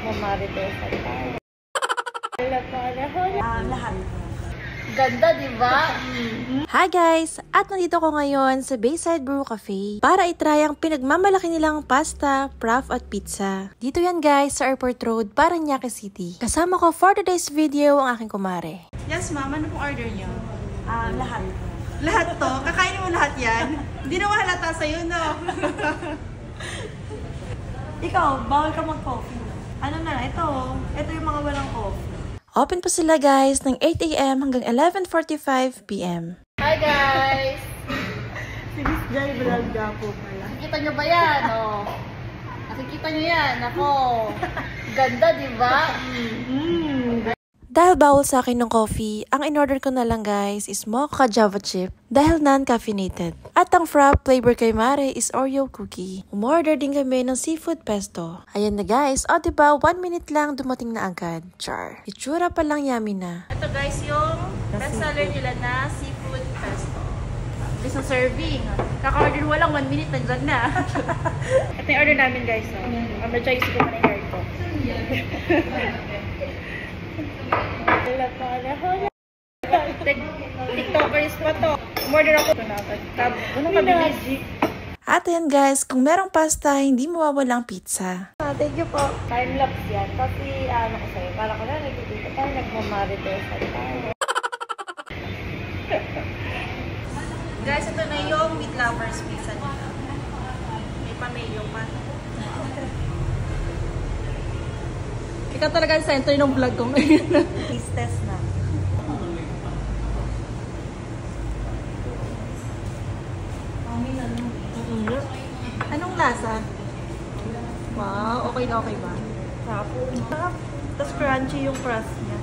nagmamarites tayo. Lahat. Ganda, di ba? Hi guys! At nandito ko ngayon sa Bayside Brew Cafe para itry ang pinagmamalaki nilang pasta, praf at pizza. Dito yan guys sa Airport Road, Parañaque City. Kasama ko for today's video ang aking kumare. Yes ma'am, ano pong order niyo? Lahat. Lahat to? Kakainin mo lahat yan? Hindi na mahalata sa'yo, no? Ikaw, bawal ka mag-coffee. Ano na, ito yung mga walang coffee. Open po sila guys ng 8 AM hanggang 11:45 PM. Hi guys! Si Miss Jai Braga po pala. Nakikita nyo ba yan? Oh. Nakikita nyo yan? Ako. Ganda, di ba? Dahil bawal sa akin ng coffee, ang in-order ko na lang guys is mocha java chip dahil non-caffeinated. At ang frap flavor kay Mare is Oreo cookie. Umorder din kami ng seafood pesto. Ayan na guys, o diba 1 minute lang dumating na agad. Char. Itsura pa lang yummy na. Ito guys yung bestseller nila na seafood pesto. Isang serving. Kaka-order mo lang 1 minute, nandyan na. Ito yung order namin guys. Medyo isip ko na yung hair ko. TikTokers pa to. Umorder ako ito na. Unang kabilis. At ayan guys, kung merong pasta, hindi mawawala ang pizza. Thank you po. Time-lapse yan. Kasi ano ko sa'yo, para ko na nagtitito tayo, nagmamarites tayo. Guys, ito na yung meat lovers pizza nila. May pamilyo pa. Ikaw talaga ang center ng vlog ko ngayon. Taste test na. Anong lasa? Wow, okay na okay ba? Sarap. Tapos crunchy yung crust niya.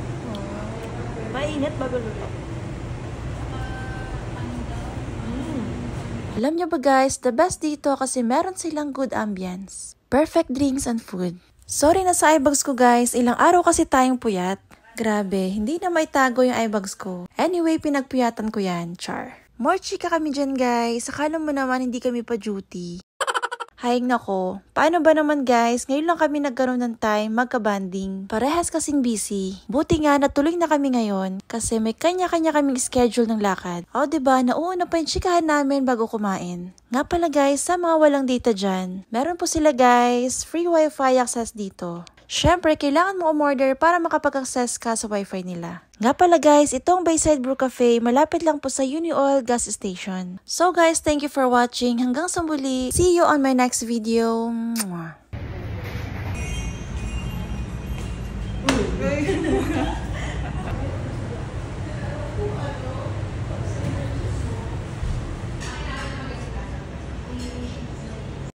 Mainit bago luto. Alam nyo ba guys, the best dito kasi meron silang good ambience. Perfect drinks and food. Sorry na sa eyebags ko guys, ilang araw kasi tayong puyat. Grabe, hindi na may tago yung eyebags ko. Anyway, pinagpuyatan ko yan, char. More chika kami dyan guys, akala mo naman hindi kami pa duty. Haying nako, paano ba naman guys, ngayon lang kami nagkaroon ng time magka-banding. Parehas kasing busy. Buti nga natuloy na kami ngayon kasi may kanya-kanya kaming schedule ng lakad. O diba, nauuna pa yung chikahan namin bago kumain. Nga pala guys, sa mga walang data dyan, meron po sila guys, free wifi access dito. Syempre, kailangan mo umorder para makapag-access ka sa wifi nila. Nga pala guys, itong Bayside Brew Cafe, malapit lang po sa Unioil gas station. So guys, thank you for watching. Hanggang sa muli. See you on my next video. Mwah.